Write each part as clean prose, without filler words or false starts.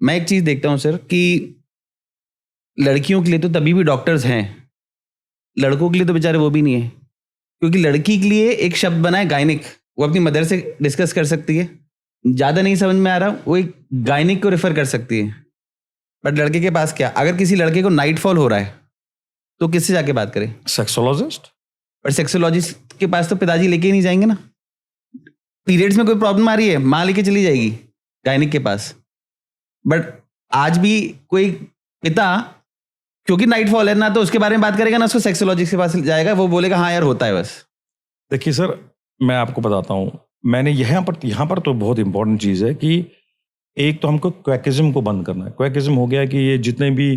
मैं एक चीज देखता हूँ सर कि लड़कियों के लिए तो तभी भी डॉक्टर्स हैं, लड़कों के लिए तो बेचारे वो भी नहीं है। क्योंकि लड़की के लिए एक शब्द बना है गायनिक, वो अपनी मदर से डिस्कस कर सकती है, ज्यादा नहीं समझ में आ रहा वो एक गायनिक को रेफर कर सकती है। बट लड़के के पास क्या, अगर किसी लड़के को नाइट फॉल हो रहा है तो किससे जाके बात करें? सेक्सोलॉजिस्ट। पर सेक्सोलॉजिस्ट के पास तो पिताजी लेके ही नहीं जाएंगे ना। पीरियड्स में कोई प्रॉब्लम आ रही है, माँ लेके चली जाएगी गायनिक के पास। बट आज भी कोई पिता, क्योंकि नाइट फॉल है ना, तो उसके बारे में बात करेगा ना, उसको सेक्सोलॉजिस्ट के पास जाएगा, वो बोलेगा हाँ यार होता है बस। देखिए सर, मैं आपको बताता हूँ, मैंने यहाँ पर तो बहुत इंपॉर्टेंट चीज़ है कि एक तो हमको क्वैकिज्म को बंद करना है। क्वैकिज्म हो गया कि ये जितने भी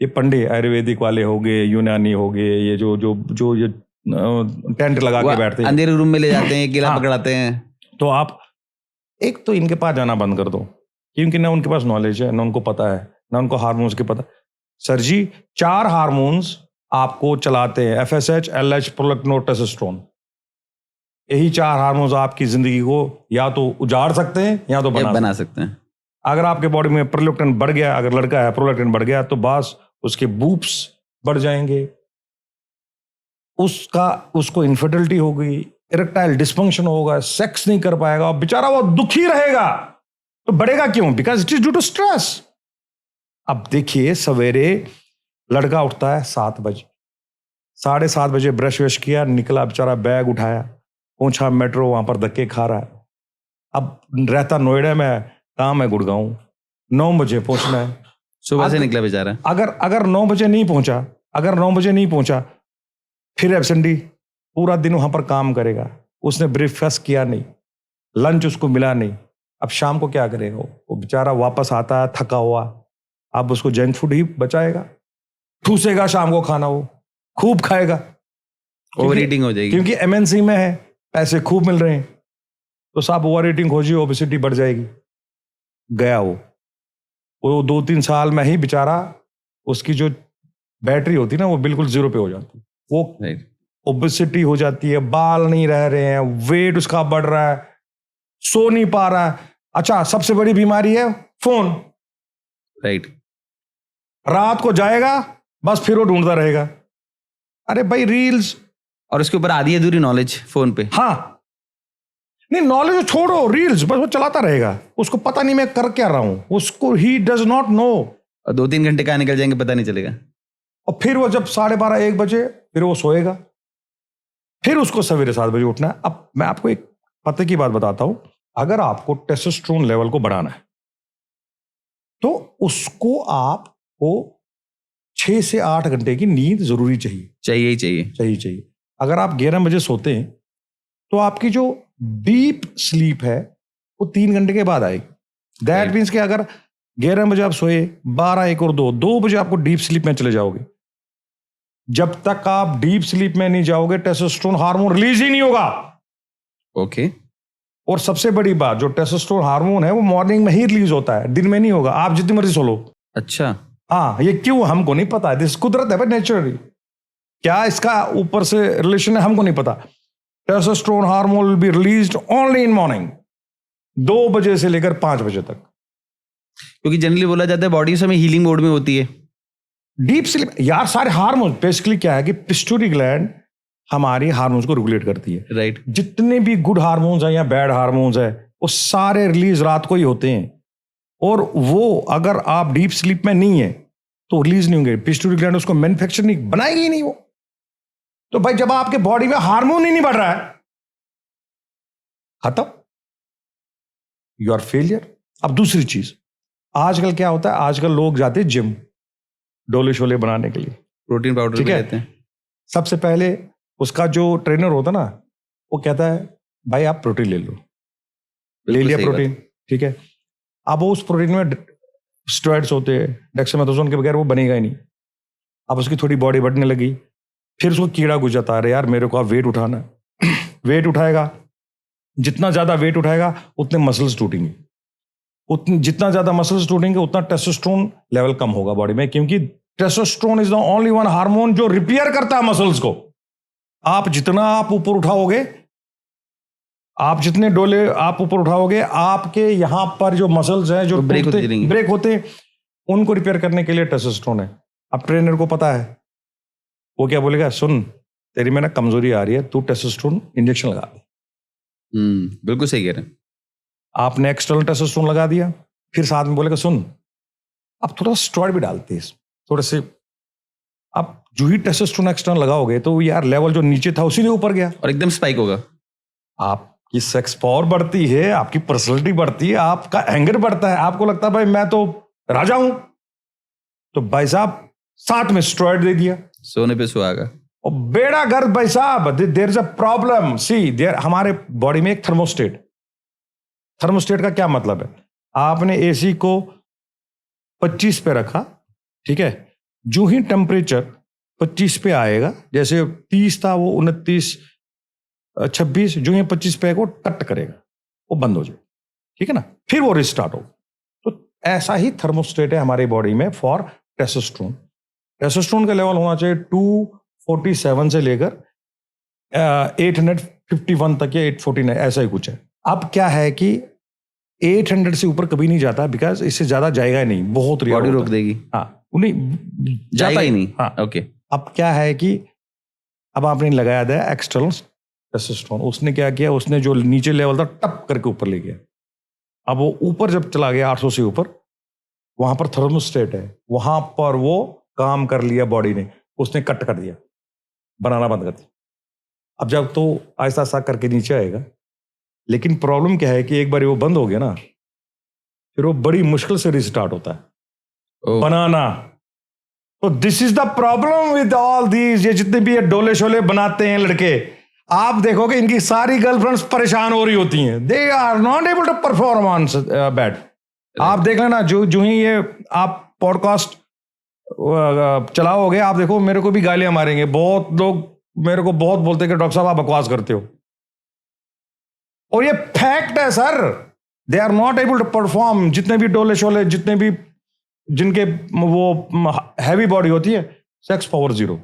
ये पंडे आयुर्वेदिक वाले हो गए, यूनानी हो गए, ये जो जो जो ये टेंट लगा के बैठते हैं, अंधेरे रूम में ले जाते हैं, केला हाँ, पकड़ाते हैं। तो आप एक तो इनके पास जाना बंद कर दो, क्योंकि ना उनके पास नॉलेज है, ना उनको पता है, ना उनको हार्मोन्स के पता। सर जी, 4 हार्मोन्स आपको चलाते हैं, FSH, LH, प्रोलैक्टिन, टेस्टोस्टेरोन। यही 4 हार्मोन्स आपकी जिंदगी को या तो उजाड़ सकते हैं या तो बना सकते हैं। अगर आपके बॉडी में प्रोलैक्टिन बढ़ गया, अगर लड़का है प्रोलैक्टिन बढ़ गया, तो बस उसके बूब्स बढ़ जाएंगे, उसको इनफर्टिलिटी हो गई, इरेक्टाइल डिस्फंक्शन होगा, सेक्स नहीं कर पाएगा, और बेचारा वो दुखी रहेगा। तो बढ़ेगा क्यों? Because it is due to stress. अब देखिए, सवेरे लड़का उठता है 7 बजे, 7:30 बजे ब्रश वश किया, निकला बेचारा, बैग उठाया, पहुंचा मेट्रो, वहां पर धक्के खा रहा है। अब रहता नोएडा में, काम है गुड़गांव, 9 बजे पहुंचना है, सुबह से निकला बेचारा। अगर 9 बजे नहीं पहुंचा, फिर एब्सेंटी, पूरा दिन वहां पर काम करेगा, उसने ब्रेकफास्ट किया नहीं, लंच उसको मिला नहीं, अब शाम को क्या करेगा? वो बेचारा वापस आता है थका हुआ, अब उसको जंक फूड ही बचाएगा, ठूसेगा शाम को खाना, वो खूब खाएगा, ओवर ईटिंग हो जाएगी, क्योंकि MNC में है, पैसे खूब मिल रहे हैं, तो साहब ओवर ईटिंग हो जाए, ओबेसिटी बढ़ जाएगी। गया वो 2-3 साल में ही बेचारा, उसकी जो बैटरी होती ना, वो बिल्कुल 0 पे हो जाती, वो ओबेसिटी हो जाती है, बाल नहीं रह रहे हैं, वेट उसका बढ़ रहा है, सो नहीं पा रहा है। अच्छा, सबसे बड़ी बीमारी है फोन। राइट। रात को जाएगा, बस फिर वो ढूंढता रहेगा, अरे भाई रील्स, और उसके ऊपर आधी अधूरी नॉलेज फोन पे। हाँ, नहीं नॉलेज छोड़ो, रील्स बस वो चलाता रहेगा, उसको पता नहीं मैं कर क्या रहा हूं, उसको ही डज नॉट नो। और 2-3 घंटे कहाँ निकल जाएंगे पता नहीं चलेगा। और फिर वो जब 12:30-1 बजे फिर वो सोएगा, फिर उसको सवेरे 7 बजे उठना है। अब मैं आपको एक पते की बात बताता हूं, अगर आपको टेस्टोस्टेरोन लेवल को बढ़ाना है तो उसको आपको 6 से 8 घंटे की नींद जरूरी चाहिए। अगर आप 11 बजे सोते हैं तो आपकी जो डीप स्लीप है वो 3 घंटे के बाद आएगी। दैट मीन्स कि अगर 11 बजे आप सोए, 12, 1 और 2 बजे आपको डीप स्लीप में चले जाओगे। जब तक आप डीप स्लीप में नहीं जाओगे, टेस्टोस्टेरोन हार्मोन रिलीज ही नहीं होगा। ओके। और सबसे बड़ी बात, जो टेस्टोस्टेरोन हार्मोन है वो मॉर्निंग में ही रिलीज होता है, दिन में नहीं होगा, आप जितनी मर्जी सो लो। अच्छा, हाँ, ये क्यों हमको नहीं पता है, दिस कुदरत है, नेचुरली। क्या इसका ऊपर से रिलेशन है हमको नहीं पता। Testosterone hormone will be released only in morning, 2 बजे से लेकर 5 बजे तक, क्योंकि जनरली बोला जाता है बॉडी समय हीलिंग मोड में होती है। डीप स्लीप यार, सारे हार्मोन बेसिकली क्या है कि पिट्यूटरी ग्लैंड हमारी हार्मोन्स को रेगुलेट करती है। राइट। जितने भी गुड हार्मोन्स हैं या बैड हार्मोन्स है, वो सारे रिलीज रात को ही होते हैं, और वो अगर आप डीप स्लीप में नहीं है तो रिलीज नहीं होंगे। पिट्यूटरी ग्लैंड उसको मैन्युफैक्चर नहीं बनाएगी ही नहीं वो। तो भाई जब आपके बॉडी में हार्मोन ही नहीं बढ़ रहा है, खत्म, यू आर फेलियर। अब दूसरी चीज, आजकल क्या होता है, आजकल लोग जाते हैं जिम डोले शोले बनाने के लिए, प्रोटीन पाउडर ठीक भी है। लेते हैं। सबसे पहले उसका जो ट्रेनर होता ना, वो कहता है भाई आप प्रोटीन ले लो, ले लिया प्रोटीन, ठीक है। अब वो उस प्रोटीन में स्टेरॉइड्स होते हैं, डेक्सामेथासोन के बगैर वो बनेगा ही नहीं। अब उसकी थोड़ी बॉडी बढ़ने लगी, फिर उसको कीड़ा घुस जाता है, अरे यार मेरे को अब वेट उठाना है। वेट उठाएगा, जितना ज्यादा वेट उठाएगा उतने मसल्स टूटेंगे, जितना ज्यादा मसल्स टूटेंगे उतना टेस्टोस्टेरोन लेवल कम होगा बॉडी में, क्योंकि testosterone is the only one hormone जो रिपेयर करता है मसल्स को। आप जितना आप ऊपर उठाओगे आप जितने डोले आप ऊपर उठाओगे, आपके यहाँ पर जो मसल्स हैं जो ब्रेक होते हैं उनको रिपेयर करने के लिए टेस्टोस्टेरोन है। अब ट्रेनर को पता है, वो क्या बोलेगा, सुन तेरी में ना कमजोरी आ रही है, तू टेस्टोस्टेरोन इंजेक्शन लगा दे। बिल्कुल सही कह रहे हैं। आपने एक्सटर्नल टेस्टोस्टेरोन लगा दिया, फिर साथ में बोलेगा सुन अब थोड़ा स्टेरॉइड भी डालते हैं थोड़े से। अब जो ही टेस्टोस्टेरोन एक्सटर्नल लगाओगे तो यार लेवल जो नीचे था उसी ने ऊपर गया और एकदम स्पाइक होगा। आपकी सेक्स पावर बढ़ती है, आपकी पर्सनैलिटी बढ़ती है, आपका एंगर बढ़ता है, आपको लगता है भाई मैं तो राजा हूं। तो भाई साहब साथ में स्टेरॉइड दे दिया, सोने पे सुहागा। और बेड़ा गर्द भाई साहब, there is a problem. See there, हमारे बॉडी में एक थर्मोस्टेट का क्या मतलब है, आपने एसी को 25 पे रखा, ठीक है, जो ही टेम्परेचर 25 पे आएगा, जैसे 30 था वो 29 26, जो ही 25 पे वो कट करेगा, वो बंद हो जाए, ठीक है ना, फिर वो रिस्टार्ट हो। तो ऐसा ही थर्मोस्टेट है हमारी बॉडी में फॉर टेस्टोस्टेरोन। टेस्टोस्टेरोन का लेवल होना चाहिए 247 से लेकर 851 तक या 849, ऐसा ही कुछ है। अब क्या है कि 800 से ऊपर कभी नहीं जाता, बिकॉज इससे ज्यादा जाएगा ही नहीं, बहुत बॉडी रोक देगी। हाँ, नहीं जाएगा ही नहीं। हाँ, ओके। अब क्या है कि अब आपने लगाया था एक्सटर्नल टेस्टोस्टेरोन, उसने क्या किया, उसने जो नीचे लेवल था टप करके ऊपर ले गया। अब वो ऊपर जब चला गया 800 से ऊपर, वहां पर थर्मोस्टेट है, वहां पर वो काम कर लिया बॉडी ने, उसने कट कर दिया, बनाना बंद कर दिया। अब जब तो आहिस्ता आहिस्ता करके नीचे आएगा, लेकिन प्रॉब्लम क्या है कि एक बार वो बंद हो गया ना, फिर वो बड़ी मुश्किल से रिस्टार्ट होता है बनाना। तो this is the problem with all these, ये जितने भी ये डोले शोले बनाते हैं लड़के, आप देखोगे इनकी सारी गर्लफ्रेंड्स परेशान हो रही होती हैं, they are not able to perform on bed. आप देख लेना, जो ही ये आप पॉडकास्ट चलाओगे, आप देखो मेरे को भी गालियां मारेंगे, बहुत लोग मेरे को बहुत बोलते हैं कि डॉक्टर साहब आप बकवास करते हो, और ये फैक्ट है sir. They are not able to perform, जितने भी डोले शोले, जितने भी जिनके वो हैवी बॉडी होती है, सेक्स पावर 0।